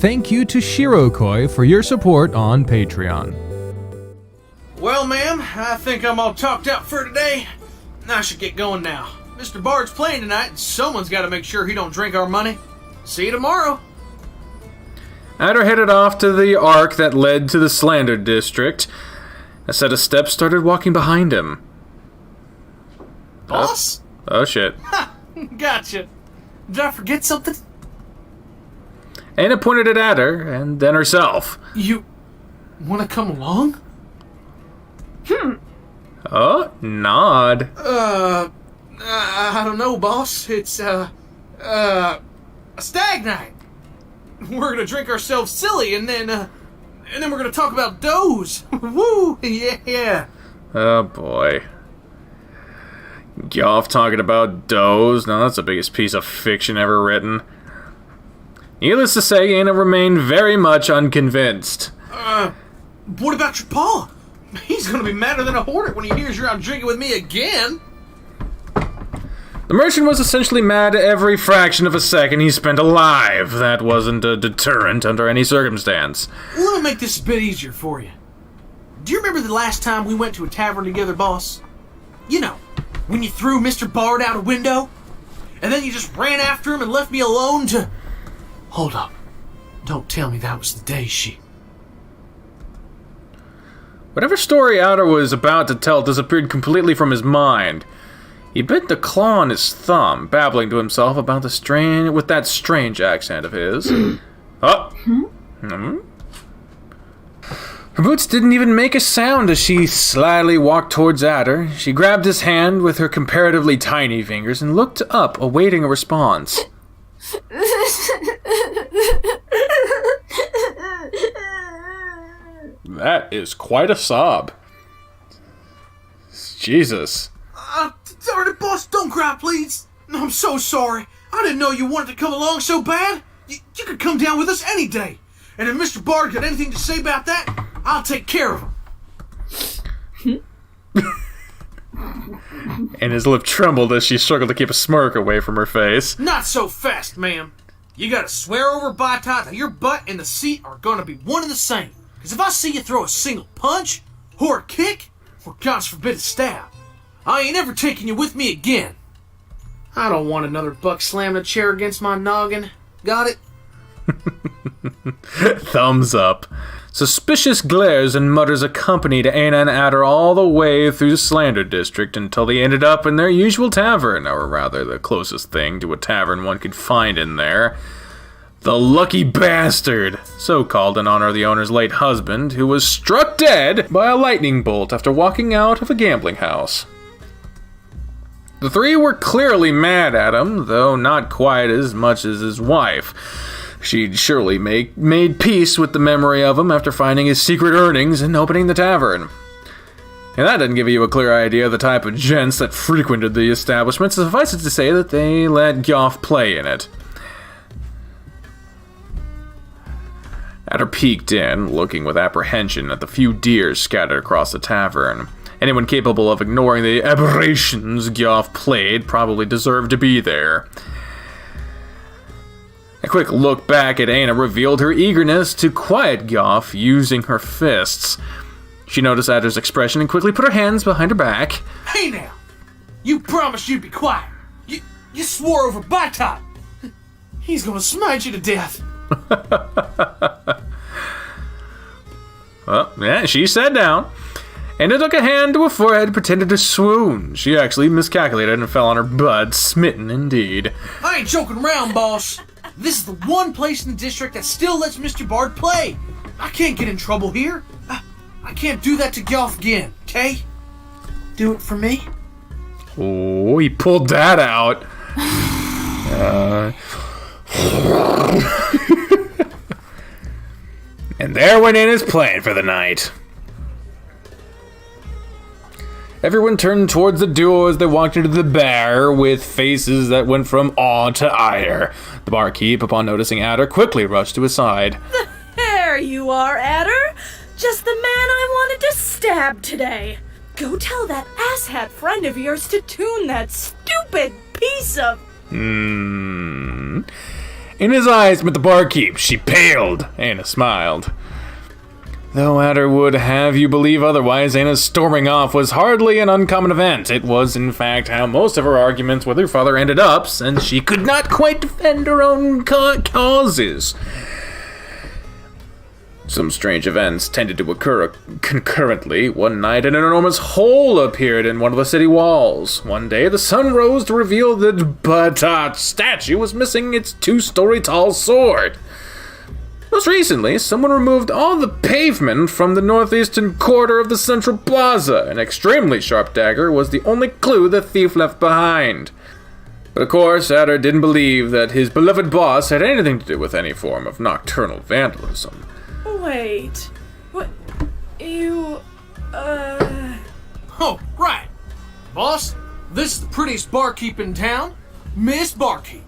thank you to Shirokoi for your support on Patreon. Well, ma'am, I think I'm all talked out for today. I should get going now. Mr. Bard's playing tonight, and someone's got to make sure he don't drink our money. See you tomorrow. Ader headed off to the arc that led to the Slander District. A set of steps started walking behind him. Boss? Oh shit. Ha! Gotcha. Did I forget something? Ayna pointed at Ader, and then herself. You want to come along? Oh, nod. I don't know, boss. It's, a stag night. We're gonna drink ourselves silly, and then we're gonna talk about does. Woo! Yeah. Oh boy. Goff talking about does? No, that's the biggest piece of fiction ever written. Needless to say, Ayna remained very much unconvinced. What about your pa? He's gonna be madder than a hornet when he hears you're out drinking with me again. The merchant was essentially mad every fraction of a second he spent alive. That wasn't a deterrent under any circumstance. Let me make this a bit easier for you. Do you remember the last time we went to a tavern together, boss? You know, when you threw Mr. Bard out a window, and then you just ran after him and left me alone to... Hold up. Don't tell me that was the day she... Whatever story Ader was about to tell disappeared completely from his mind. He bit the claw on his thumb, babbling to himself about with that strange accent of his. Her boots didn't even make a sound as she slyly walked towards Ader. She grabbed his hand with her comparatively tiny fingers and looked up, awaiting a response. That is quite a sob. Jesus. Darn it, boss, don't cry, please. I'm so sorry. I didn't know you wanted to come along so bad. You could come down with us any day. And if Mr. Bard got anything to say about that, I'll take care of him. And his lip trembled as she struggled to keep a smirk away from her face. Not so fast, ma'am. You gotta swear over by tie that your butt and the seat are gonna be one and the same. Because if I see you throw a single punch, or a kick, or God's forbid a stab, I ain't ever taking you with me again. I don't want another buck slamming a chair against my noggin. Got it? Thumbs up. Suspicious glares and mutters accompanied Ayna and Ader all the way through the Slander District until they ended up in their usual tavern, or rather the closest thing to a tavern one could find in there. The Lucky Bastard, so called in honor of the owner's late husband, who was struck dead by a lightning bolt after walking out of a gambling house. The three were clearly mad at him, though not quite as much as his wife. She'd surely made peace with the memory of him after finding his secret earnings and opening the tavern. And that didn't give you a clear idea of the type of gents that frequented the establishment, so suffice it to say that they let Goff play in it. Ader peeked in, looking with apprehension at the few deer scattered across the tavern. Anyone capable of ignoring the aberrations Goff played probably deserved to be there. A quick look back at Ayna revealed her eagerness to quiet Goff using her fists. She noticed Ader's expression and quickly put her hands behind her back. Hey now! You promised you'd be quiet. You swore over by top. He's gonna smite you to death. Well, yeah, she sat down. Ayna took a hand to her forehead and pretended to swoon. She actually miscalculated and fell on her butt, smitten indeed. I ain't joking around, boss. This is the one place in the district that still lets Mr. Bard play. I can't get in trouble here. I can't do that to Goff again, okay? Do it for me? Oh, he pulled that out. And there went Ayna's plan for the night. Everyone turned towards the duo as they walked into the bar with faces that went from awe to ire. The barkeep, upon noticing Ader, quickly rushed to his side. There you are, Ader. Just the man I wanted to stab today. Go tell that asshat friend of yours to tune that stupid piece of... Ayna In his eyes met the barkeep. She paled. Ayna smiled. Though Ader would have you believe otherwise, Ayna's storming off was hardly an uncommon event. It was, in fact, how most of her arguments with her father ended up, since she could not quite defend her own causes. Some strange events tended to occur concurrently. One night, an enormous hole appeared in one of the city walls. One day, the sun rose to reveal that Batat's statue was missing its 2-story tall sword. Most recently, someone removed all the pavement from the northeastern quarter of the central plaza. An extremely sharp dagger was the only clue the thief left behind. But of course, Ader didn't believe that his beloved boss had anything to do with any form of nocturnal vandalism. Wait. What? You. Oh, right. Boss, this is the prettiest barkeep in town, Miss Barkeep.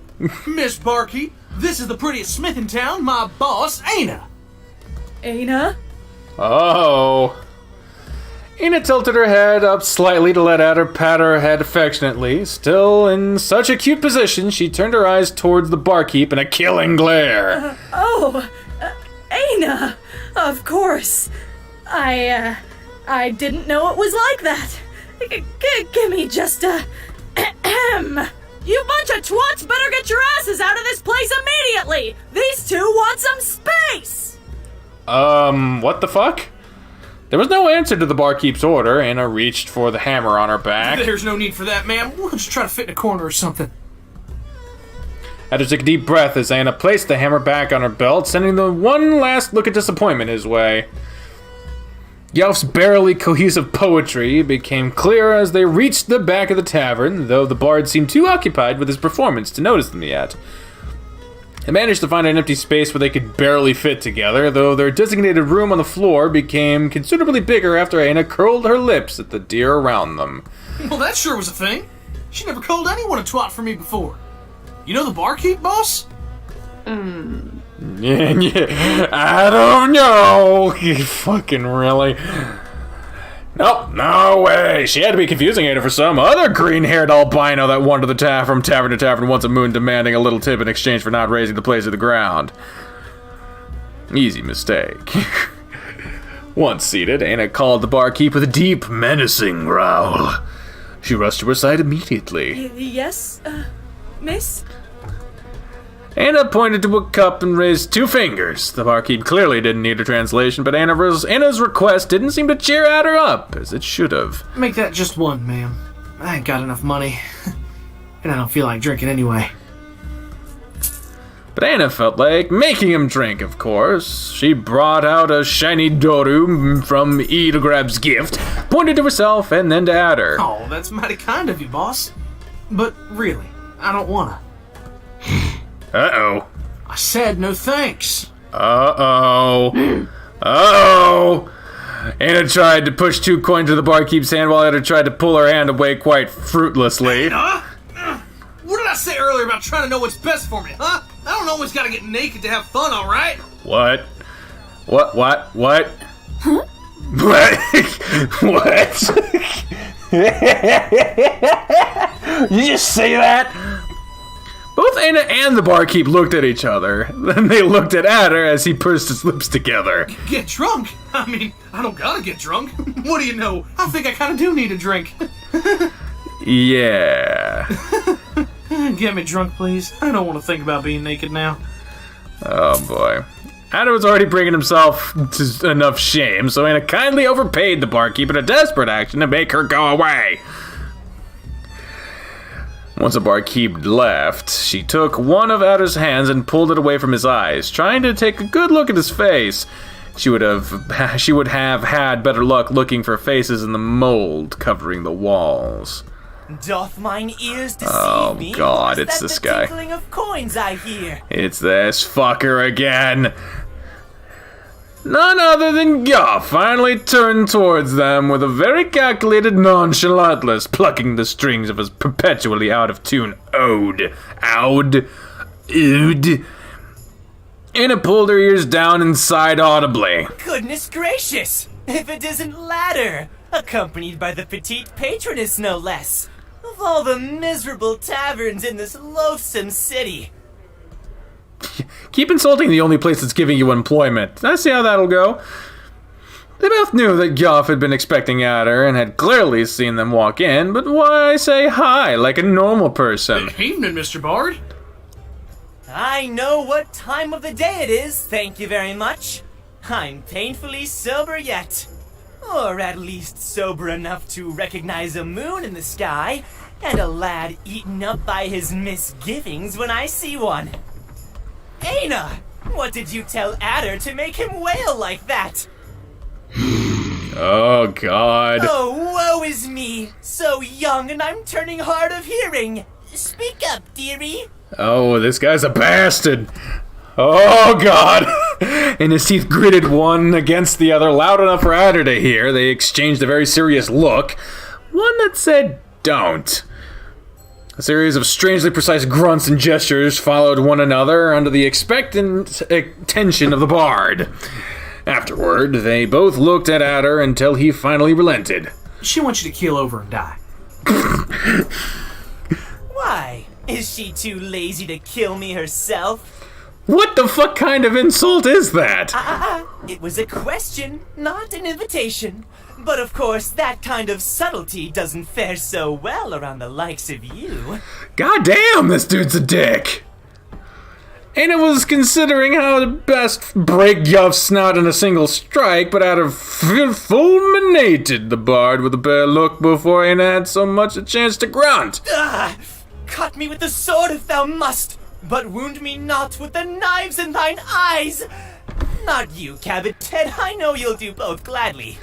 Miss Barkeep, this is the prettiest smith in town, my boss, Ayna. Ayna? Oh. Ayna tilted her head up slightly to let Ader pat her head affectionately. Still in such a cute position, she turned her eyes towards the barkeep in a killing glare. Ayna! Of course. I didn't know it was like that. Give me just a... You bunch of twats better get your asses out of this place immediately! These two want some space! What the fuck? There was no answer to the barkeep's order. Ayna reached for the hammer on her back. There's no need for that, ma'am. We'll just try to fit in a corner or something. Ader took a deep breath as Ayna placed the hammer back on her belt, sending the one last look of disappointment his way. Yelf's barely cohesive poetry became clear as they reached the back of the tavern, though the bard seemed too occupied with his performance to notice them yet. They managed to find an empty space where they could barely fit together, though their designated room on the floor became considerably bigger after Ayna curled her lips at the deer around them. Well, that sure was a thing. She never called anyone a twat for me before. You know the barkeep, boss? Yeah, I don't know. Fucking really. Nope, no way. She had to be confusing Ayna for some other green-haired albino that wandered from tavern to tavern once a moon, demanding a little tip in exchange for not raising the place to the ground. Easy mistake. Once seated, Ayna called the barkeep with a deep, menacing growl. She rushed to her side immediately. Yes, miss? Ayna pointed to a cup and raised 2 fingers. The barkeep clearly didn't need a translation, but Ayna's request didn't seem to cheer Ader up, as it should have. Make that just one, ma'am. I ain't got enough money. And I don't feel like drinking anyway. But Ayna felt like making him drink, of course. She brought out a shiny doru from Edelgrab's gift, pointed to herself and then to Ader. Oh, that's mighty kind of you, boss. But really, I don't wanna. Uh-oh. I said no thanks. Uh-oh. Uh-oh. Ayna tried to push 2 coins to the barkeep's hand while Ader tried to pull her hand away quite fruitlessly. What did I say earlier about trying to know what's best for me, huh? I don't always gotta get naked to have fun, alright? What? What? Huh? What? What? You just say that? Both Ayna and the barkeep looked at each other. Then they looked at Ader as he pursed his lips together. Get drunk? I mean, I don't gotta get drunk. What do you know? I think I kinda do need a drink. Yeah. Get me drunk, please. I don't want to think about being naked now. Oh boy. Ader was already bringing himself to enough shame, so Ayna kindly overpaid the barkeep in a desperate action to make her go away. Once the barkeep left, she took one of Ader's hands and pulled it away from his eyes, trying to take a good look at his face. She would have had better luck looking for faces in the mold covering the walls. Doth mine ears deceive me? Oh God, Or is it's that this the guy. tinkling of coins I hear? It's this fucker again. None other than Yaw finally turned towards them with a very calculated nonchalantness, plucking the strings of his perpetually out-of-tune ode. Ayna pulled her ears down and sighed audibly. Goodness gracious! If it isn't Ladder, accompanied by the petite patroness no less, of all the miserable taverns in this loathsome city. Keep insulting the only place that's giving you employment. I see how that'll go. They both knew that Goff had been expecting Ader and had clearly seen them walk in, but why say hi like a normal person? Evening, Mr. Bard. I know what time of the day it is, thank you very much. I'm painfully sober yet. Or at least sober enough to recognize a moon in the sky and a lad eaten up by his misgivings when I see one. Ayna, what did you tell Ader to make him wail like that? Oh, God. Oh, woe is me. So young and I'm turning hard of hearing. Speak up, dearie. Oh, this guy's a bastard. Oh, God. And his teeth gritted one against the other, loud enough for Ader to hear. They exchanged a very serious look. One that said, don't. A series of strangely precise grunts and gestures followed one another under the expectant attention of the bard. Afterward, they both looked at Ader until he finally relented. She wants you to keel over and die. Why? Is she too lazy to kill me herself? What the fuck kind of insult is that? It was a question, not an invitation. But of course, that kind of subtlety doesn't fare so well around the likes of you. God damn, this dude's a dick. Ayna was considering how to best break Yuff's snout in a single strike, but Ader fulminated the bard with a bare look before Ayna had so much a chance to grunt. Cut me with the sword if thou must, but wound me not with the knives in thine eyes. Not you, Cabot Ted. I know you'll do both gladly.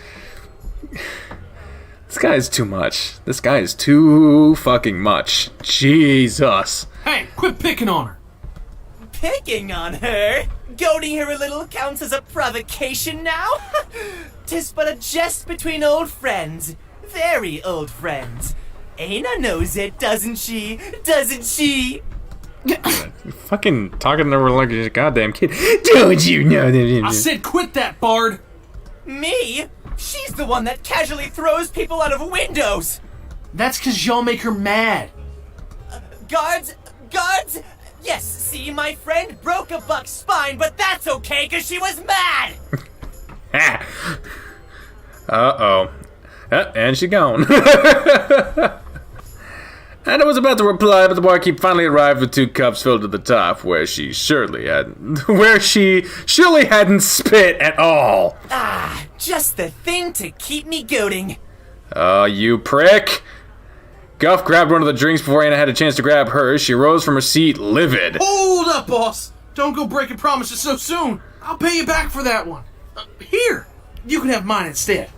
This guy is too much. This guy is too fucking much. Jesus. Hey, quit picking on her. Picking on her? Goading her a little counts as a provocation now? 'Tis but a jest between old friends. Very old friends. Ayna knows it, doesn't she? Doesn't she? Fucking talking to her like a goddamn kid. Don't you know that? I said quit that, Bard. Me? She's the one that casually throws people out of windows. That's because y'all make her mad. Guards? Yes, see, my friend broke a buck's spine, but that's okay because she was mad. Uh-oh. And she gone. Anna was about to reply, but the barkeep finally arrived with 2 cups filled to the top, where she surely hadn't spit at all. Just the thing to keep me goading. Oh, you prick. Guff grabbed one of the drinks before Ayna had a chance to grab hers. She rose from her seat, livid. Hold up, boss. Don't go breaking promises so soon. I'll pay you back for that one. Here, you can have mine instead.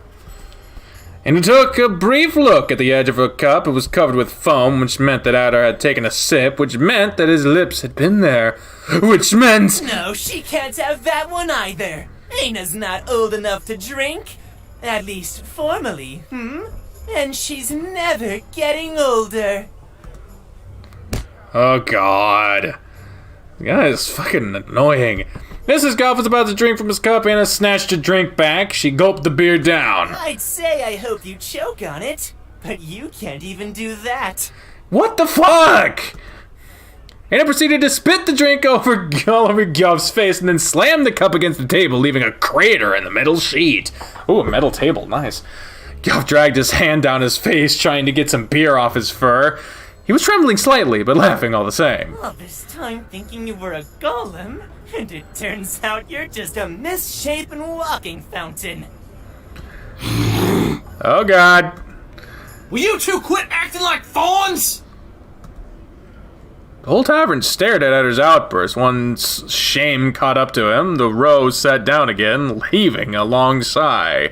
And took a brief look at the edge of her cup. It was covered with foam, which meant that Ader had taken a sip, which meant that his lips had been there, which meant... No, she can't have that one either. Ayna's not old enough to drink. At least formally, And she's never getting older. Oh, God. The guy is fucking annoying. Mrs. Goff was about to drink from his cup. Ayna snatched a drink back. She gulped the beer down. I'd say I hope you choke on it, but you can't even do that. What the fuck? Ayna proceeded to spit the drink over Goff's face and then slammed the cup against the table, leaving a crater in the metal sheet. Ooh, a metal table. Nice. Goff dragged his hand down his face, trying to get some beer off his fur. He was trembling slightly, but laughing all the same. All this time thinking you were a golem, and it turns out you're just a misshapen walking fountain. Oh, God. Will you two quit acting like fawns? The whole tavern stared at Ader's outburst. Once shame caught up to him, the row sat down again, heaving a long sigh.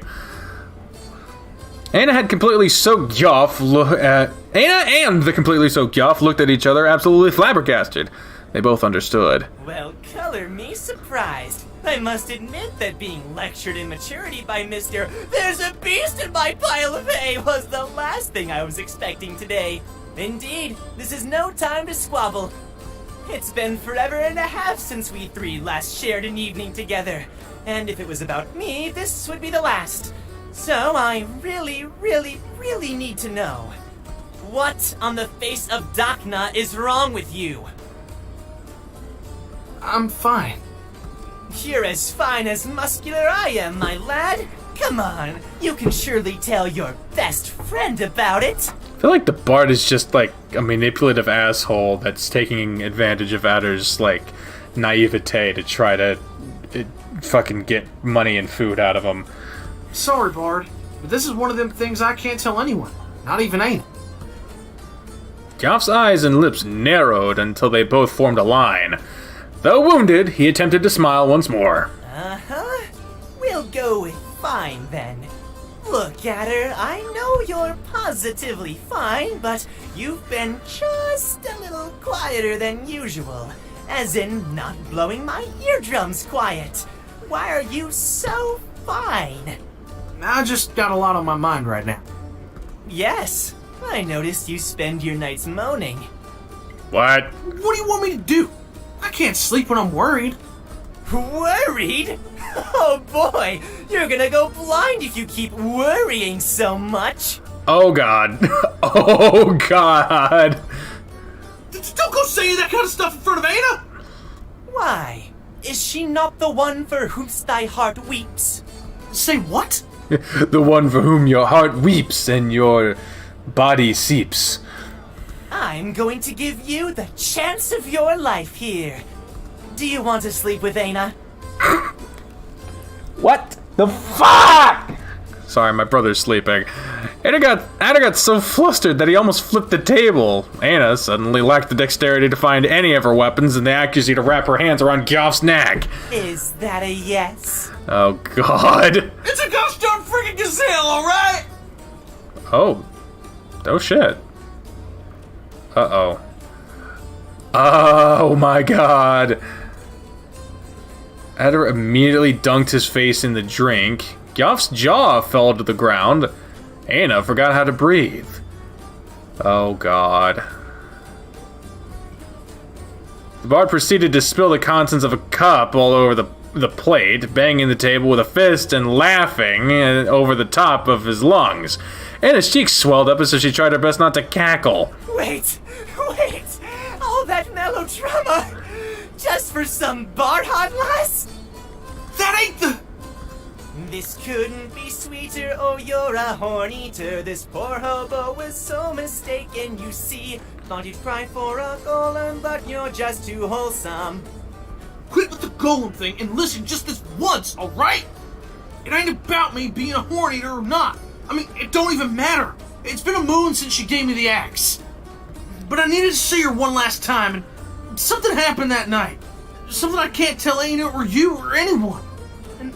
Ayna had completely soaked Goff. Ayna and the completely soaked Goff looked at each other, absolutely flabbergasted. They both understood. Well, color me surprised. I must admit that being lectured in maturity by Mr. There's a beast in my pile of hay was the last thing I was expecting today. Indeed, this is no time to squabble. It's been forever and a half since we 3 last shared an evening together. And if it was about me, this would be the last. So I really need to know. What on the face of Dakna is wrong with you? I'm fine. You're as fine as muscular I am, my lad. Come on, you can surely tell your best friend about it. I feel like the bard is just like a manipulative asshole that's taking advantage of Ader's like naivete to try to fucking get money and food out of him. Sorry, Bard, but this is one of them things I can't tell anyone. Not even Ayna. Goff's eyes and lips narrowed until they both formed a line. Though wounded, he attempted to smile once more. Uh-huh. We'll go with fine then. Look, Ader, I know you're positively fine, but you've been just a little quieter than usual. As in, not blowing my eardrums quiet. Why are you so fine? I just got a lot on my mind right now. Yes, I noticed you spend your nights moaning. What? What do you want me to do? I can't sleep when I'm worried. Worried? Oh boy, you're gonna go blind if you keep worrying so much. Oh god. Oh god. Don't go saying that kind of stuff in front of Ayna! Why? Is she not the one for whom thy heart weeps? Say what? The one for whom your heart weeps and your body seeps. I'm going to give you the chance of your life here. Do you want to sleep with Ayna? What the fuck? Sorry, my brother's sleeping. Ader got so flustered that he almost flipped the table. Ayna suddenly lacked the dexterity to find any of her weapons and the accuracy to wrap her hands around Goff's neck. Is that a yes? Oh god. It's a gosh darn freaking gazelle, alright? Oh shit. Uh-oh. Oh my god. Ader immediately dunked his face in the drink. Goff's jaw fell to the ground. Ayna forgot how to breathe. Oh god. The bard proceeded to spill the contents of a cup all over the plate, banging the table with a fist and laughing over the top of his lungs. And his cheeks swelled up as if she tried her best not to cackle. Wait! All that melodrama! Just for some bar hot lass? That ain't the... This couldn't be sweeter, oh you're a horn-eater. This poor hobo was so mistaken, you see. Thought you'd cry for a golem, but you're just too wholesome. Quit with the golem thing and listen just this once, alright? It ain't about me being a horn eater or not. I mean, it don't even matter. It's been a moon since she gave me the axe. But I needed to see her one last time, and something happened that night. Something I can't tell Ayna or you or anyone. And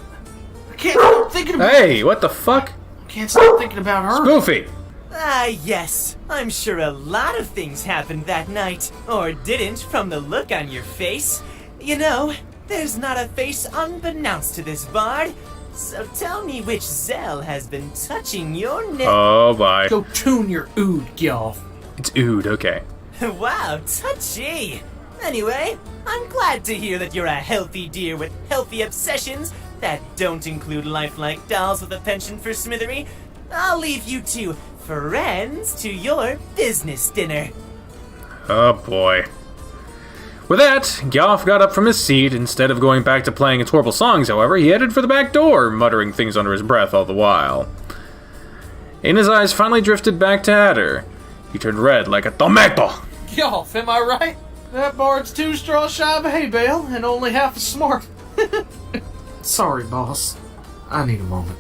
I can't stop thinking about... Hey, what the fuck? I can't stop thinking about her. Spoofy! Ah, yes. I'm sure a lot of things happened that night. Or didn't, from the look on your face. You know, there's not a face unbeknownst to this bard. So tell me which Zell has been touching your neck. Oh, bye. Go tune your ood, Gyoff. It's ood, okay. Wow, touchy. Anyway, I'm glad to hear that you're a healthy deer with healthy obsessions that don't include lifelike dolls with a penchant for smithery. I'll leave you two friends to your business dinner. Oh boy. With that, Goff got up from his seat. Instead of going back to playing his horrible songs, however, he headed for the back door, muttering things under his breath all the while. Ayna's eyes finally drifted back to Ader. He turned red like a tomato. Gyoff, am I right? That bard's 2 straws shy of a hay bale and only half as smart. Sorry, boss. I need a moment.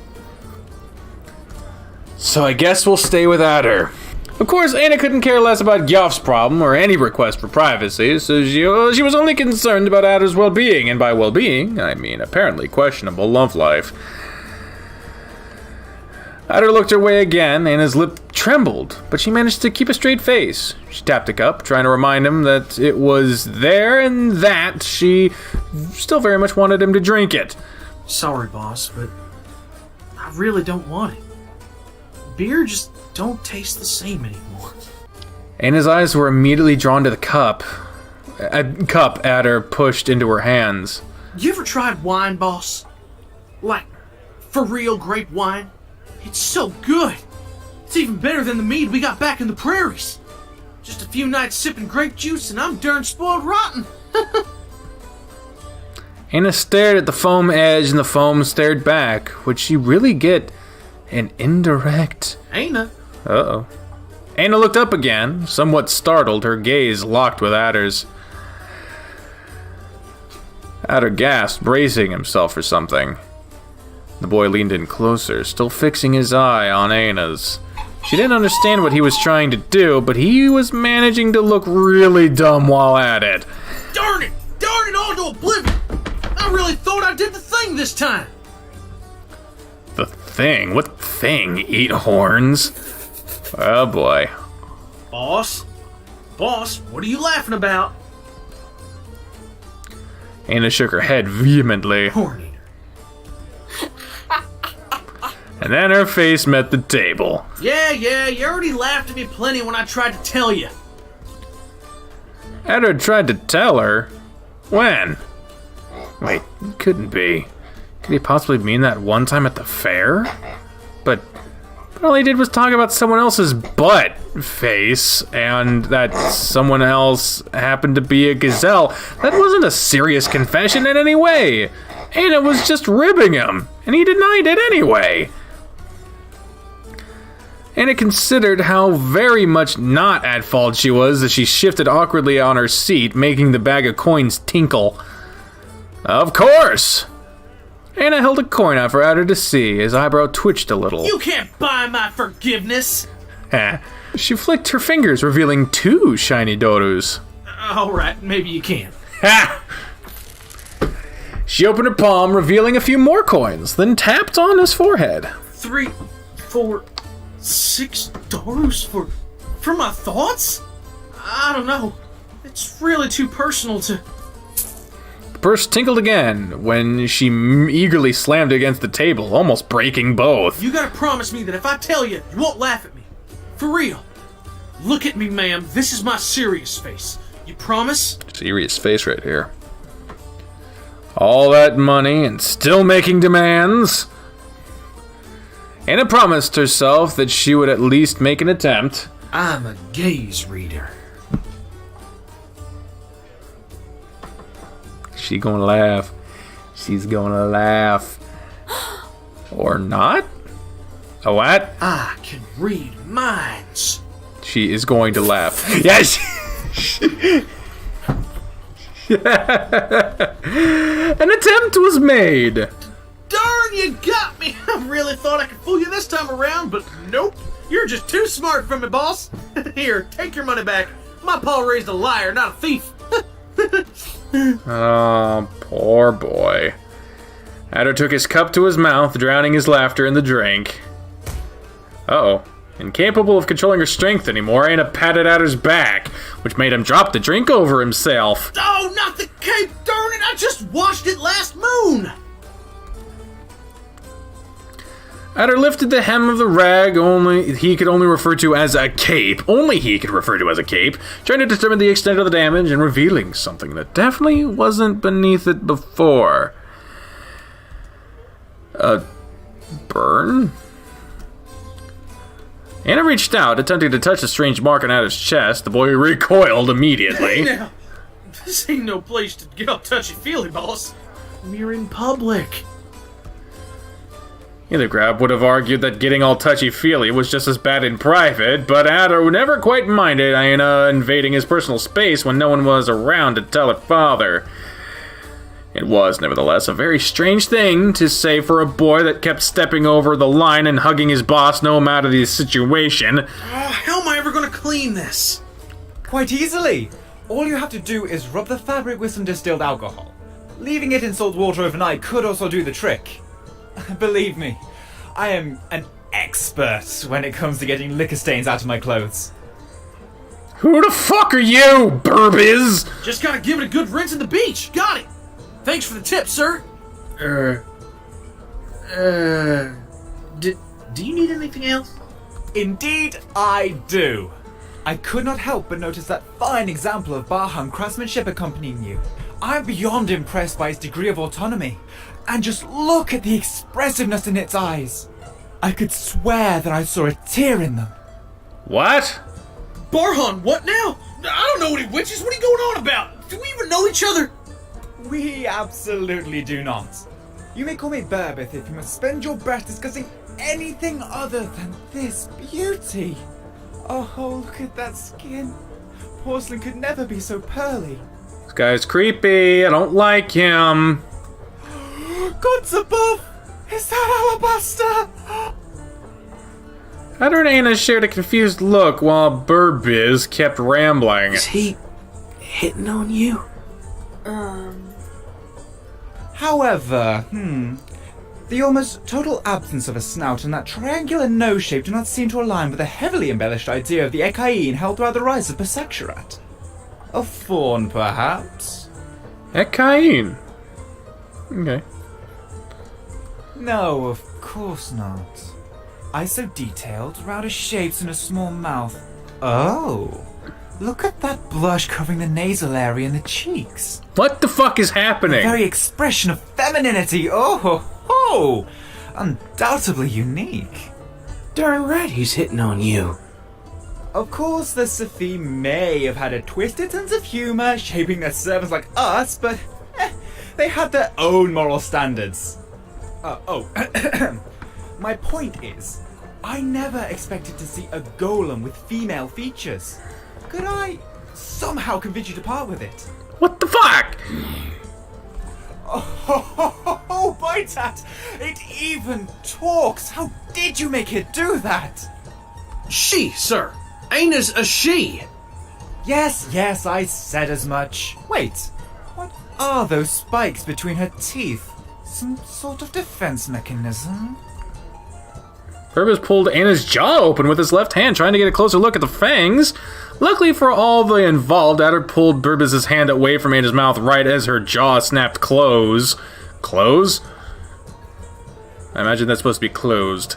So I guess we'll stay with Ader. Of course, Ayna couldn't care less about Goff's problem or any request for privacy, so she was only concerned about Ader's well-being, and by well-being, I mean apparently questionable love life. Ader looked her way again, and his lip trembled, but she managed to keep a straight face. She tapped the cup, trying to remind him that it was there and that she still very much wanted him to drink it. Sorry, boss, but I really don't want it. Beer just don't taste the same anymore. Ayna's eyes were immediately drawn to the cup. A cup Ader pushed into her hands. You ever tried wine, boss? Like, for real grape wine? It's so good. It's even better than the mead we got back in the prairies. Just a few nights sipping grape juice and I'm darn spoiled rotten. Ayna stared at the foam edge and the foam stared back. Would she really get an indirect... Ayna? Uh-oh. Ayna looked up again, somewhat startled, her gaze locked with Ader's. Ader gasped, bracing himself for something. The boy leaned in closer, still fixing his eye on Ayna's. She didn't understand what he was trying to do, but he was managing to look really dumb while at it. Darn it! Darn it all to oblivion! I really thought I did the thing this time! The thing? What thing? Eat horns? Oh boy. Boss? Boss, what are you laughing about? Ayna shook her head vehemently, Horn eater. and then her face met the table. Yeah, you already laughed at me plenty when I tried to tell you. Ader tried to tell her? When? Wait, it couldn't be. Could he possibly mean that one time at the fair? But all he did was talk about someone else's butt face, and that someone else happened to be a gazelle. That wasn't a serious confession in any way. Ayna was just ribbing him, and he denied it anyway. Ayna considered how very much not at fault she was as she shifted awkwardly on her seat, making the bag of coins tinkle. Of course! Ayna held a coin out for Ader to see. His eyebrow twitched a little. You can't buy my forgiveness! She flicked her fingers, revealing 2 shiny dorus. Alright, maybe you can. Ha! She opened her palm, revealing a few more coins, then tapped on his forehead. 3, 4, 6 dollars for my thoughts? I don't know. It's really too personal to... The purse tinkled again when she eagerly slammed against the table, almost breaking both. You gotta promise me that if I tell you, you won't laugh at me. For real. Look at me, ma'am. This is my serious face. You promise? Serious face right here. All that money and still making demands. Ayna promised herself that she would at least make an attempt. I'm a gaze reader. She gonna laugh. She's gonna laugh. Or not? A what? I can read minds. She is going to laugh. Yes! An attempt was made. Darn, you got me! I really thought I could fool you this time around, but nope. You're just too smart for me, boss. Here, take your money back. My pa raised a liar, not a thief. Oh, poor boy. Ader took his cup to his mouth, drowning his laughter in the drink. Uh-oh. Incapable of controlling her strength anymore, Ayna patted Ader's back, which made him drop the drink over himself. Oh, not the cape! Darn it! I just washed it last moon! Ader lifted the hem of the rag he could only refer to as a cape. Only he could refer to as a cape, trying to determine the extent of the damage and revealing something that definitely wasn't beneath it before. A burn? Ayna reached out, attempting to touch the strange mark on Ader's chest. The boy recoiled immediately. Hey now, this ain't no place to get all touchy-feely, boss. We're in public. Either Grab would have argued that getting all touchy-feely was just as bad in private, but Ader never quite minded Ayna invading his personal space when no one was around to tell her father. It was, nevertheless, a very strange thing to say for a boy that kept stepping over the line and hugging his boss no matter the situation. How am I ever gonna clean this? Quite easily. All you have to do is rub the fabric with some distilled alcohol. Leaving it in salt water overnight could also do the trick. Believe me, I am an expert when it comes to getting liquor stains out of my clothes. Who the fuck are you, Burbiz? Just gotta give it a good rinse in the beach. Got it. Thanks for the tip, sir. Do you need anything else? Indeed, I do. I could not help but notice that fine example of Bahan craftsmanship accompanying you. I'm beyond impressed by its degree of autonomy. And just look at the expressiveness in its eyes. I could swear that I saw a tear in them. What? Barhan, what now? I don't know any witches. What are you going on about? Do we even know each other? We absolutely do not. You may call me Burbith if you must spend your breath discussing anything other than this beauty. Oh, look at that skin. Porcelain could never be so pearly. This guy's creepy. I don't like him. Gods above! Is that alabaster? Ader and Eina shared a confused look while Burbiz kept rambling. Is he hitting on you? However, the almost total absence of a snout and that triangular nose shape do not seem to align with the heavily embellished idea of the Ekain held throughout the rise of Berserkshurat. A fawn, perhaps? Ekain. Okay. No, of course not. Eyes so detailed, rounder shapes and a small mouth. Oh, look at that blush covering the nasal area and the cheeks. What the fuck is happening? The very expression of femininity. Oh, undoubtedly unique. Darn right he's hitting on you. Of course, the Safi may have had a twisted sense of humor, shaping their servants like us, but they had their own moral standards. My point is, I never expected to see a golem with female features. Could I somehow convince you to part with it? What the fuck? Oh, by that! It even talks! How did you make it do that? She, sir. Ayna's a she. Yes, I said as much. Wait, what are those spikes between her teeth? Some sort of defense mechanism? Burbiz pulled Ayna's jaw open with his left hand, trying to get a closer look at the fangs. Luckily for all the involved, Ader pulled Burbiz's hand away from Ayna's mouth right as her jaw snapped closed. Close? I imagine that's supposed to be closed.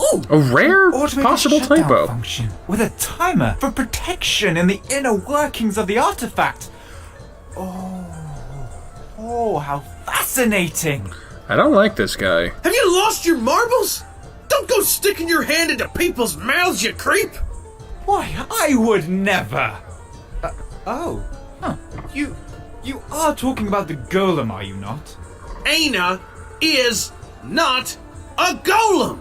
Ooh, a rare automated possible shutdown typo. Function with a timer for protection in the inner workings of the artifact. Oh, how fascinating! I don't like this guy. Have you lost your marbles? Don't go sticking your hand into people's mouths, you creep! Why, I would never! You are talking about the golem, are you not? Ayna is not a golem!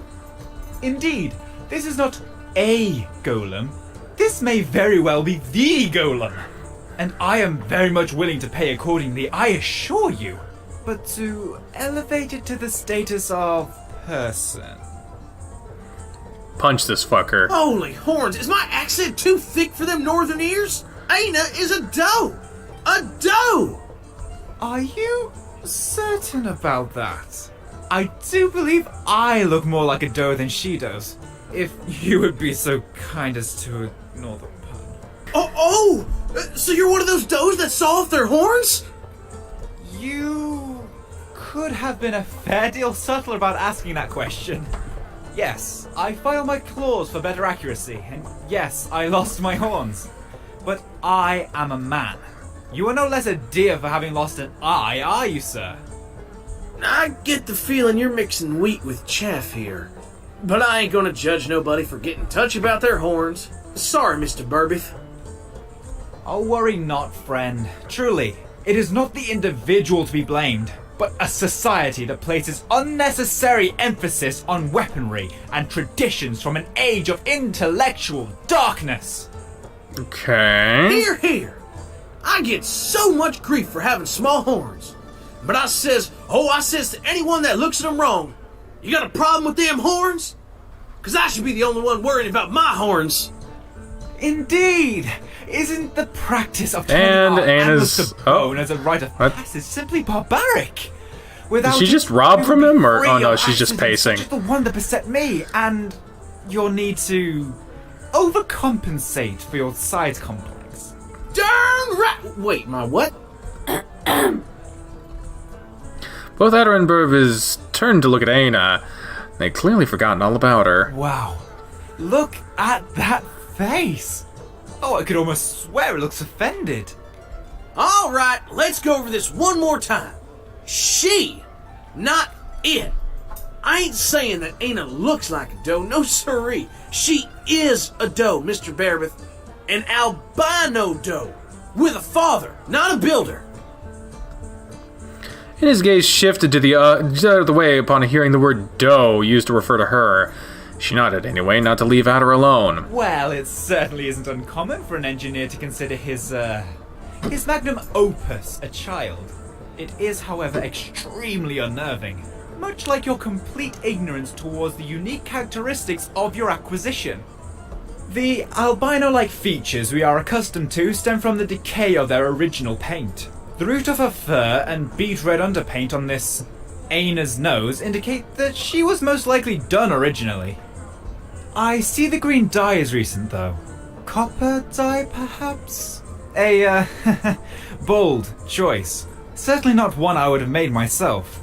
Indeed, this is not a golem. This may very well be the golem. And I am very much willing to pay accordingly, I assure you. But to elevate it to the status of person. Punch this fucker. Holy horns, is my accent too thick for them northern ears? Ayna is a doe! A doe! Are you certain about that? I do believe I look more like a doe than she does. If you would be so kind as to ignore the pun. So you're one of those does that saw off their horns? You could have been a fair deal subtler about asking that question. Yes, I file my claws for better accuracy, and yes, I lost my horns. But I am a man. You are no less a deer for having lost an eye, are you, sir? I get the feeling you're mixing wheat with chaff here. But I ain't gonna judge nobody for getting touchy about their horns. Sorry, Mr. Burbith. Oh, worry not, friend. Truly, it is not the individual to be blamed, but a society that places unnecessary emphasis on weaponry and traditions from an age of intellectual darkness. Okay. Here. I get so much grief for having small horns. But I says to anyone that looks at them wrong, you got a problem with them horns? 'Cause I should be the only one worrying about my horns. Indeed! Isn't the practice of And turning our Ayna's- animals to bone as a rite of passage simply barbaric? Without Did she just it, rob we from would be him, or- free oh no, of she's just accidents pacing. such as the one that beset me, and your need to overcompensate for your size complex. Darn right. Wait, my what? Both Ader and Burbiz turned to look at Ayna. They'd clearly forgotten all about her. Wow. Look at that face! Oh, I could almost swear it looks offended. All right, let's go over this one more time. She, not it. I ain't saying that Ayna looks like a doe, no siree. She is a doe, Mr. Burbith. An albino doe. With a father, not a builder. and his gaze shifted to the other way upon hearing the word doe used to refer to her. She nodded anyway, not to leave Ader alone. Well, it certainly isn't uncommon for an engineer to consider his magnum opus a child. It is, however, extremely unnerving, much like your complete ignorance towards the unique characteristics of your acquisition. The albino-like features we are accustomed to stem from the decay of their original paint. The root of her fur and beet red underpaint on this Ayna's nose indicate that she was most likely done originally. I see the green dye is recent, though. Copper dye, perhaps? A, bold choice. Certainly not one I would have made myself.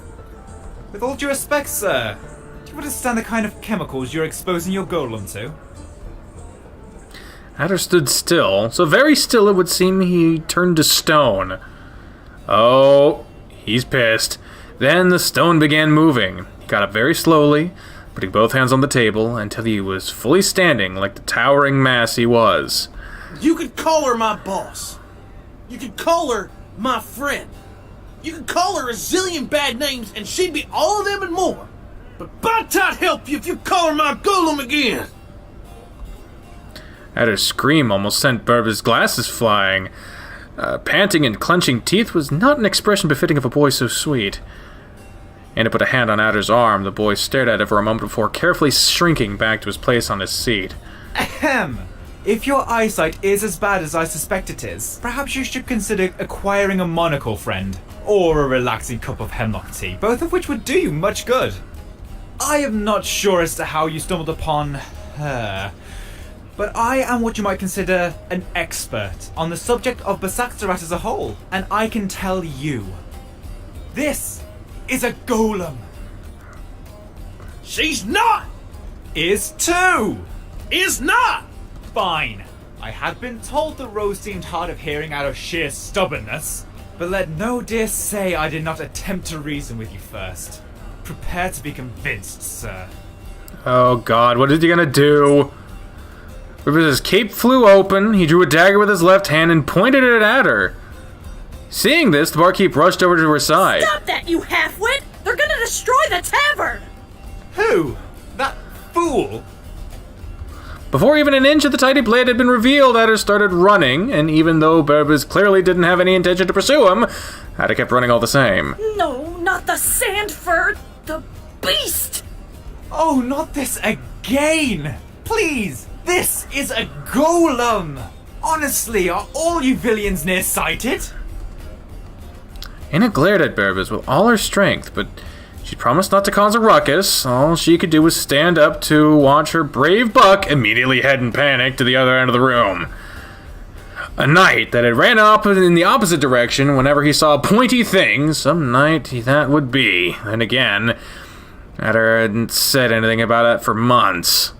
With all due respect, sir, do you understand the kind of chemicals you're exposing your golem to? Ader stood still, so very still it would seem he turned to stone. Oh, he's pissed. Then the stone began moving. He got up very slowly, putting both hands on the table until he was fully standing like the towering mass he was. You could call her my boss. You could call her my friend. You could call her a zillion bad names and she'd be all of them and more. But Batot help you if you call her my golem again. Ader's scream almost sent Burb's glasses flying. Panting and clenching teeth was not an expression befitting of a boy so sweet. Ayna put a hand on Ader's arm. The boy stared at it for a moment before carefully shrinking back to his place on his seat. Ahem! If your eyesight is as bad as I suspect it is, perhaps you should consider acquiring a monocle, friend. Or a relaxing cup of hemlock tea, both of which would do you much good. I am not sure as to how you stumbled upon her, but I am what you might consider an expert on the subject of Basaktarat as a whole, and I can tell you, this is a golem. She's not! Is too! Is not! Fine. I had been told the rose seemed hard of hearing out of sheer stubbornness, but let no dear say I did not attempt to reason with you first. Prepare to be convinced, sir. Oh god, what is he gonna do? His cape flew open, he drew a dagger with his left hand and pointed it at Ader. Seeing this, the barkeep rushed over to her side. Stop that, you halfwit! They're gonna destroy the tavern! Who? That fool? Before even an inch of the tiny blade had been revealed, Ader started running, and even though Burbs clearly didn't have any intention to pursue him, Ader kept running all the same. No, not the sand fur, the beast! Oh, not this again! Please, this is a golem! Honestly, are all you villains nearsighted? Ayna glared at Burbs with all her strength, but she promised not to cause a ruckus. All she could do was stand up to watch her brave buck immediately head in panic to the other end of the room. A knight that had ran up in the opposite direction whenever he saw a pointy thing, some knight that would be. And again, Ader hadn't said anything about it for months.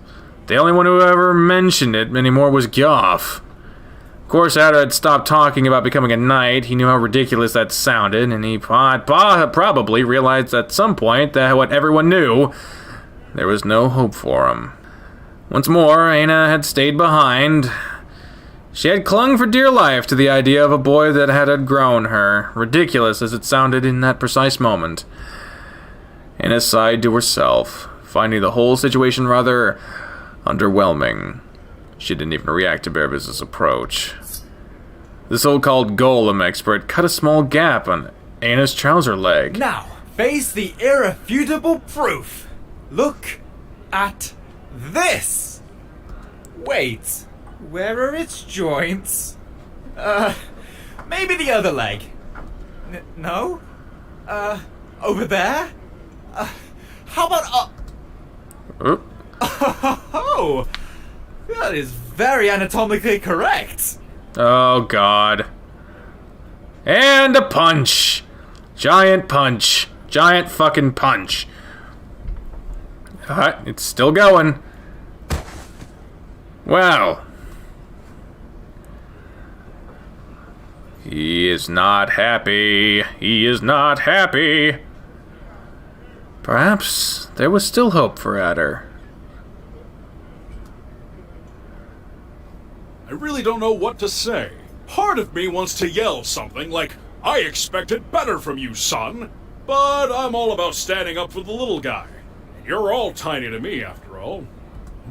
The only one who ever mentioned it anymore was Goff. Of course, Ader had stopped talking about becoming a knight. He knew how ridiculous that sounded, and he probably realized at some point that what everyone knew, there was no hope for him. Once more, Ayna had stayed behind. She had clung for dear life to the idea of a boy that had outgrown her, ridiculous as it sounded in that precise moment. Ayna sighed to herself, finding the whole situation rather underwhelming. She didn't even react to Burbs' approach. The so-called golem expert cut a small gap on Ayna's trouser leg. Now, face the irrefutable proof. Look at this. Wait, where are its joints? Maybe the other leg. No? Over there? How about Oh! That is very anatomically correct. Oh, God. And a punch. Giant punch. Giant fucking punch. It's still going. Well. He is not happy. He is not happy. Perhaps there was still hope for Ader. I really don't know what to say. Part of me wants to yell something like, "I expected better from you, son!" But I'm all about standing up for the little guy. You're all tiny to me, after all.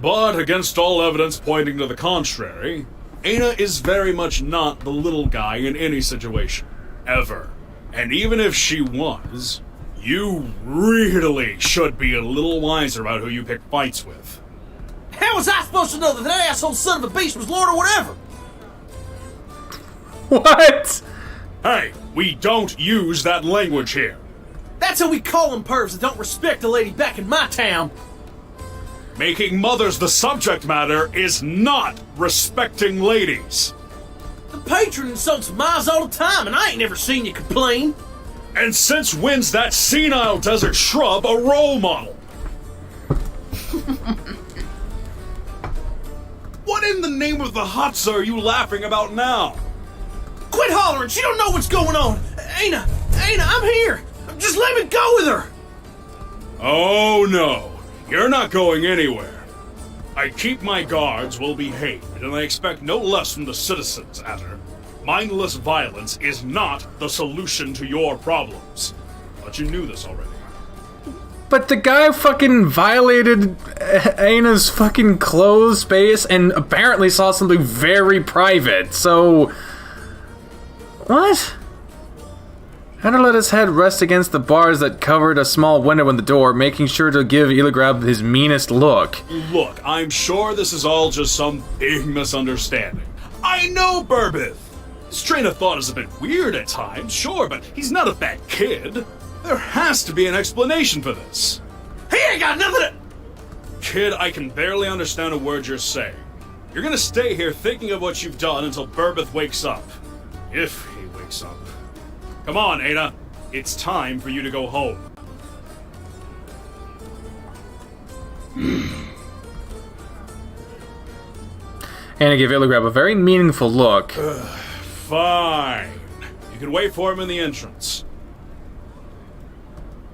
But against all evidence pointing to the contrary, Ayna is very much not the little guy in any situation. Ever. And even if she was, you really should be a little wiser about who you pick fights with. How was I supposed to know that that asshole son of a beast was Lord or whatever? What? Hey, we don't use that language here. That's how we call them pervs that don't respect a lady back in my town. Making mothers the subject matter is not respecting ladies. The patron insults Miles all the time, and I ain't never seen you complain. And since when's that senile desert shrub a role model? What in the name of the huts are you laughing about now? Quit hollering, she don't know what's going on. Ayna, I'm here. Just let me go with her. Oh no, you're not going anywhere. I keep my guards well behaved, and I expect no less from the citizens, Ader. Mindless violence is not the solution to your problems. But you knew this already. But the guy fucking violated Ayna's fucking closed space and apparently saw something very private, so... What? Ader let his head rest against the bars that covered a small window in the door, making sure to give Illigrab his meanest look. Look, I'm sure this is all just some big misunderstanding. I know Burbith. His train of thought is a bit weird at times, sure, but he's not a bad kid. There has to be an explanation for this. He ain't got nothing to... Kid, I can barely understand a word you're saying. You're gonna stay here thinking of what you've done until Burbith wakes up. If he wakes up. Come on, Ayna. It's time for you to go home. Ayna gave Illigrab a very meaningful look. Fine. You can wait for him in the entrance.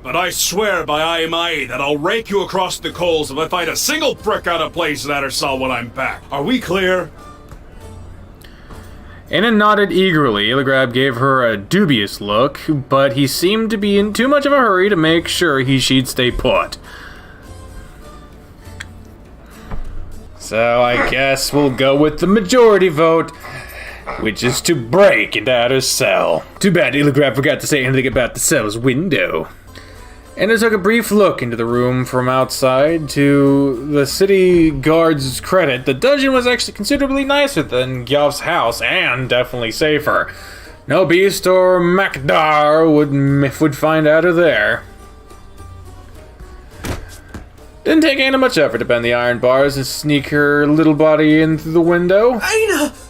But I swear by Ayna that I'll rake you across the coals if I find a single brick out of place in Addersall when I'm back. Are we clear? Ayna nodded eagerly. Illigrab gave her a dubious look, but he seemed to be in too much of a hurry to make sure she'd stay put. So I guess we'll go with the majority vote, which is to break into Adder's cell. Too bad Illigrab forgot to say anything about the cell's window. Ayna took a brief look into the room from outside. To the city guard's credit, the dungeon was actually considerably nicer than Gyav's house, and definitely safer. No beast or Makdar would find Ader there. Didn't take Ayna much effort to bend the iron bars and sneak her little body in through the window. Ayna!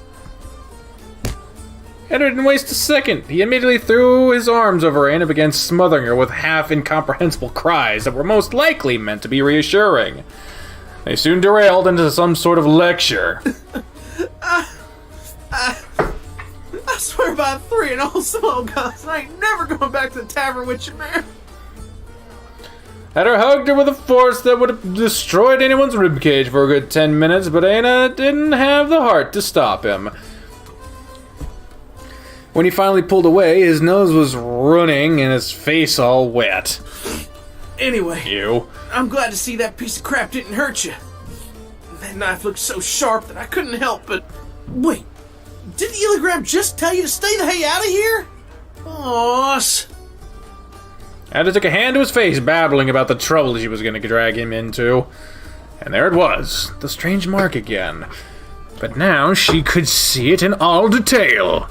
Ader didn't waste a second. He immediately threw his arms over Ayna and began smothering her with half-incomprehensible cries that were most likely meant to be reassuring. They soon derailed into some sort of lecture. I swear by three and all smoke, guys, I ain't never going back to the tavern with you, man. Ader hugged her with a force that would have destroyed anyone's ribcage for a good 10 minutes, but Ayna didn't have the heart to stop him. When he finally pulled away, his nose was running and his face all wet. Anyway, Ew. I'm glad to see that piece of crap didn't hurt you. That knife looked so sharp that I couldn't help but... Wait, did Illigrab just tell you to stay the hay out of here? Boss. Ader took a hand to his face, babbling about the trouble she was going to drag him into. And there it was, the strange mark again. But now she could see it in all detail.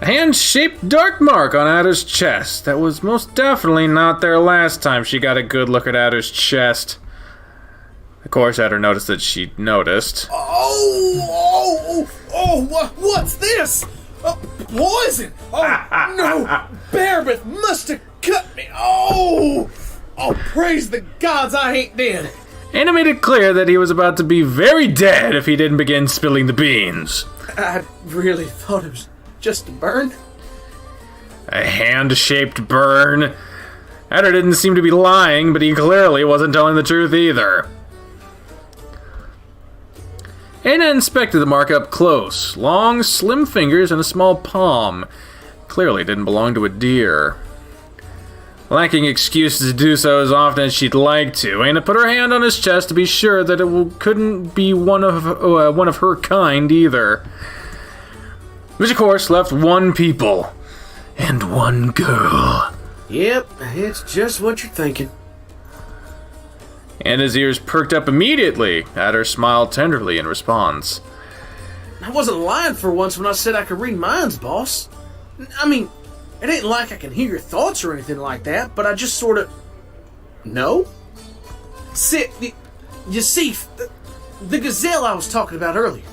A hand-shaped dark mark on Adder's chest that was most definitely not there last time she got a good look at Adder's chest. Of course, Ader noticed that she'd noticed. What's this? Poison! Oh, no! Bearbeth must have cut me! Oh, praise the gods I ain't dead! Ayna made it clear that he was about to be very dead if he didn't begin spilling the beans. I really thought it was just a burn. A hand-shaped burn. Ader didn't seem to be lying, but he clearly wasn't telling the truth either. Ayna inspected the mark up close. Long, slim fingers and a small palm. clearly didn't belong to a deer. Lacking excuses to do so as often as she'd like to, Ayna put her hand on his chest to be sure that it couldn't be one of her kind either. Which, of course, left one people and one girl. Yep, it's just what you're thinking. And his ears perked up immediately. Ader smiled tenderly in response. I wasn't lying for once when I said I could read minds, boss. I mean, it ain't like I can hear your thoughts or anything like that, but I just sort of... No? You see, the gazelle I was talking about earlier,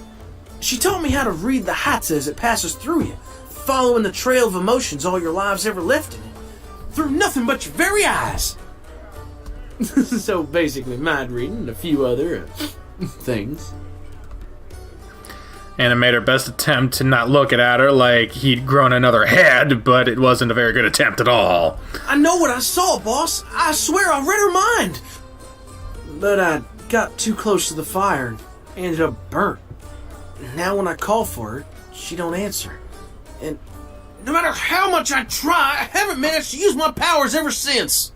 she taught me how to read the heights as it passes through you, following the trail of emotions all your lives ever left in it, through nothing but your very eyes. So basically, mind reading and a few other things. Ayna made her best attempt to not look at Ader like he'd grown another head, but it wasn't a very good attempt at all. I know what I saw, boss. I swear I read her mind. But I got too close to the fire and ended up burnt. Now when I call for her, she don't answer. And no matter how much I try, I haven't managed to use my powers ever since.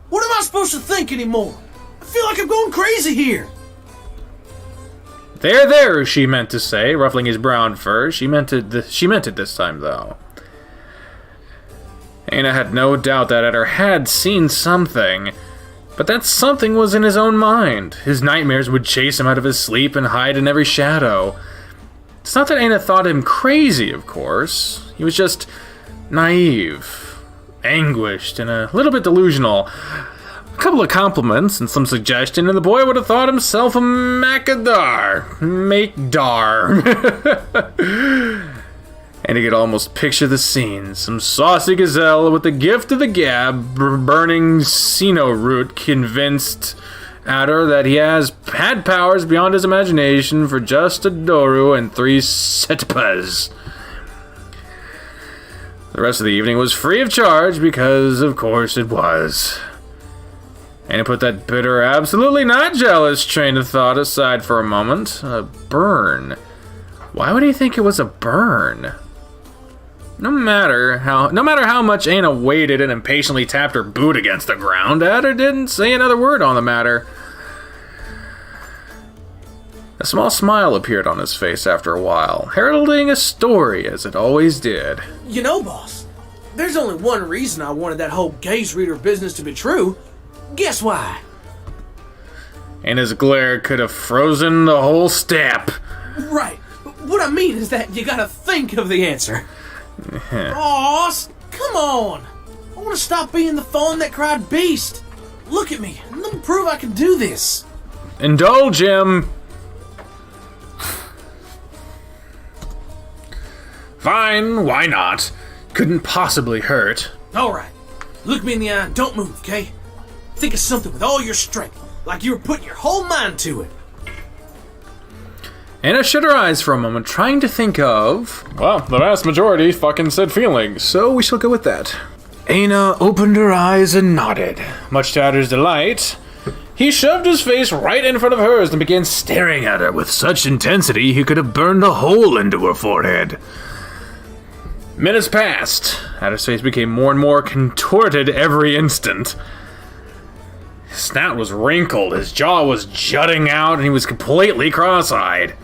What am I supposed to think anymore? I feel like I'm going crazy here. There, she meant to say, ruffling his brown fur. She meant it this time, though. Ayna had no doubt that Ader had seen something, but that something was in his own mind. His nightmares would chase him out of his sleep and hide in every shadow. It's not that Ayna thought him crazy, of course. He was just naive, anguished, and a little bit delusional. A couple of compliments and some suggestion, and the boy would have thought himself a Makadar. And he could almost picture the scene. Some saucy gazelle with the gift of the gab, burning Sino root, convinced Ader that he has had powers beyond his imagination for just a Doru and 3 Setpas. The rest of the evening was free of charge because, of course, it was. And he put that bitter, absolutely not jealous train of thought aside for a moment. A burn. Why would he think it was a burn? No matter how much Ayna waited and impatiently tapped her boot against the ground, Ader didn't say another word on the matter. A small smile appeared on his face after a while, heralding a story as it always did. You know, boss, there's only one reason I wanted that whole gaze reader business to be true. Guess why? And his glare could have frozen the whole step. Right. What I mean is that you gotta think of the answer. Boss, come on. I want to stop being the fawn that cried beast. Look at me, and let me prove I can do this. Indulge him. Fine, why not? Couldn't possibly hurt. Alright. Look me in the eye and don't move, okay? Think of something with all your strength, like you were putting your whole mind to it. Ayna shut her eyes for a moment, trying to think of... Well, the vast majority fucking said feelings, so we shall go with that. Ayna opened her eyes and nodded. Much to Ader's delight, he shoved his face right in front of hers and began staring at her with such intensity he could have burned a hole into her forehead. Minutes passed. Ader's face became more and more contorted every instant. His snout was wrinkled, his jaw was jutting out, and he was completely cross-eyed.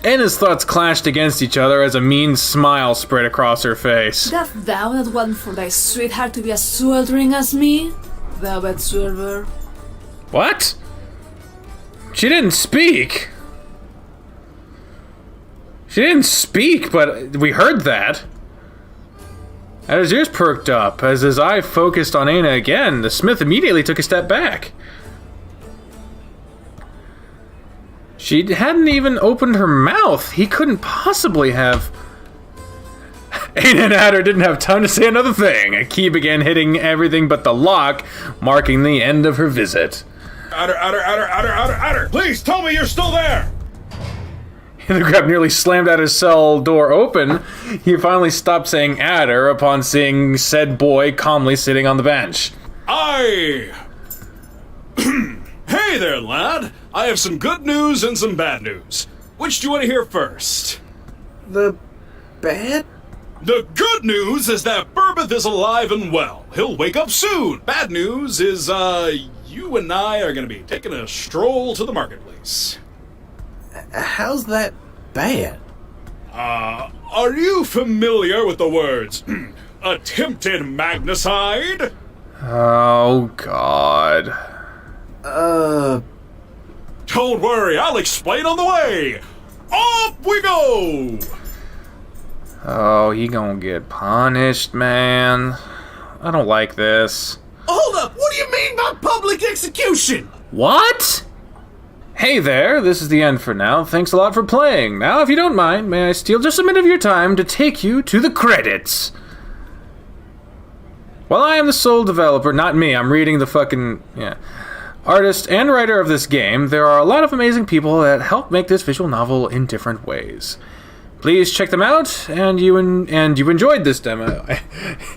And his thoughts clashed against each other as a mean smile spread across her face. Dost thou not want for thy sweetheart to be as sweltering as me, thou bad server? What? She didn't speak. She didn't speak, but we heard that. And his ears perked up. As his eye focused on Ayna again, the smith immediately took a step back. She hadn't even opened her mouth. He couldn't possibly have... Ayna and Ader didn't have time to say another thing. A key began hitting everything but the lock, marking the end of her visit. Ader! Please tell me you're still there! The grab nearly slammed out his cell door open. He finally stopped saying Ader upon seeing said boy calmly sitting on the bench. Hey there, lad. I have some good news and some bad news. Which do you want to hear first? The bad? The good news is that Burbeth is alive and well. He'll wake up soon. Bad news is, you and I are gonna be taking a stroll to the marketplace. How's that bad? Are you familiar with the words, attempted magnicide? Oh, God. Don't worry, I'll explain on the way. Off we go! Oh, he gonna get punished, man. I don't like this. Hold up, what do you mean by public execution? What? Hey there, this is the end for now. Thanks a lot for playing. Now, if you don't mind, may I steal just a minute of your time to take you to the credits? While I am the sole developer, not me, I'm reading the fucking, artist and writer of this game, there are a lot of amazing people that help make this visual novel in different ways. Please check them out, and you enjoyed this demo.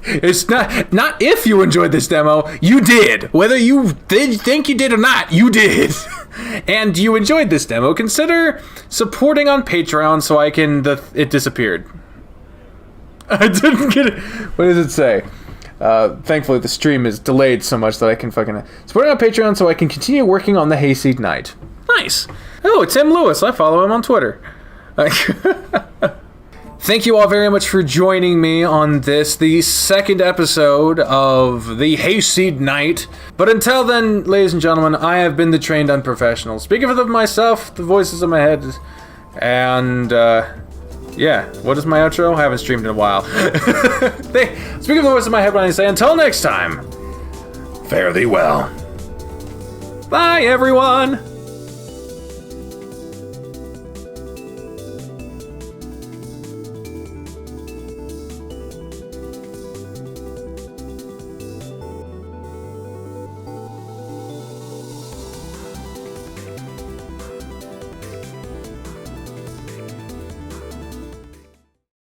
It's not if you enjoyed this demo, you did. Whether you think you did or not, you did. And you enjoyed this demo, consider supporting on Patreon so I can... It disappeared. I didn't get it. What does it say? Thankfully, the stream is delayed so much that I can fucking... Support it on Patreon so I can continue working on the Hayseed Knight. Nice. Oh, it's Tim Lewis. I follow him on Twitter. Thank you all very much for joining me on this, the second episode of the Hayseed Knight. But until then, ladies and gentlemen, I have been the trained unprofessional. Speaking for myself, the voices in my head, and yeah, what is my outro? I haven't streamed in a while. Speaking of the voice in my head, when I say until next time, fare thee well. Bye, everyone.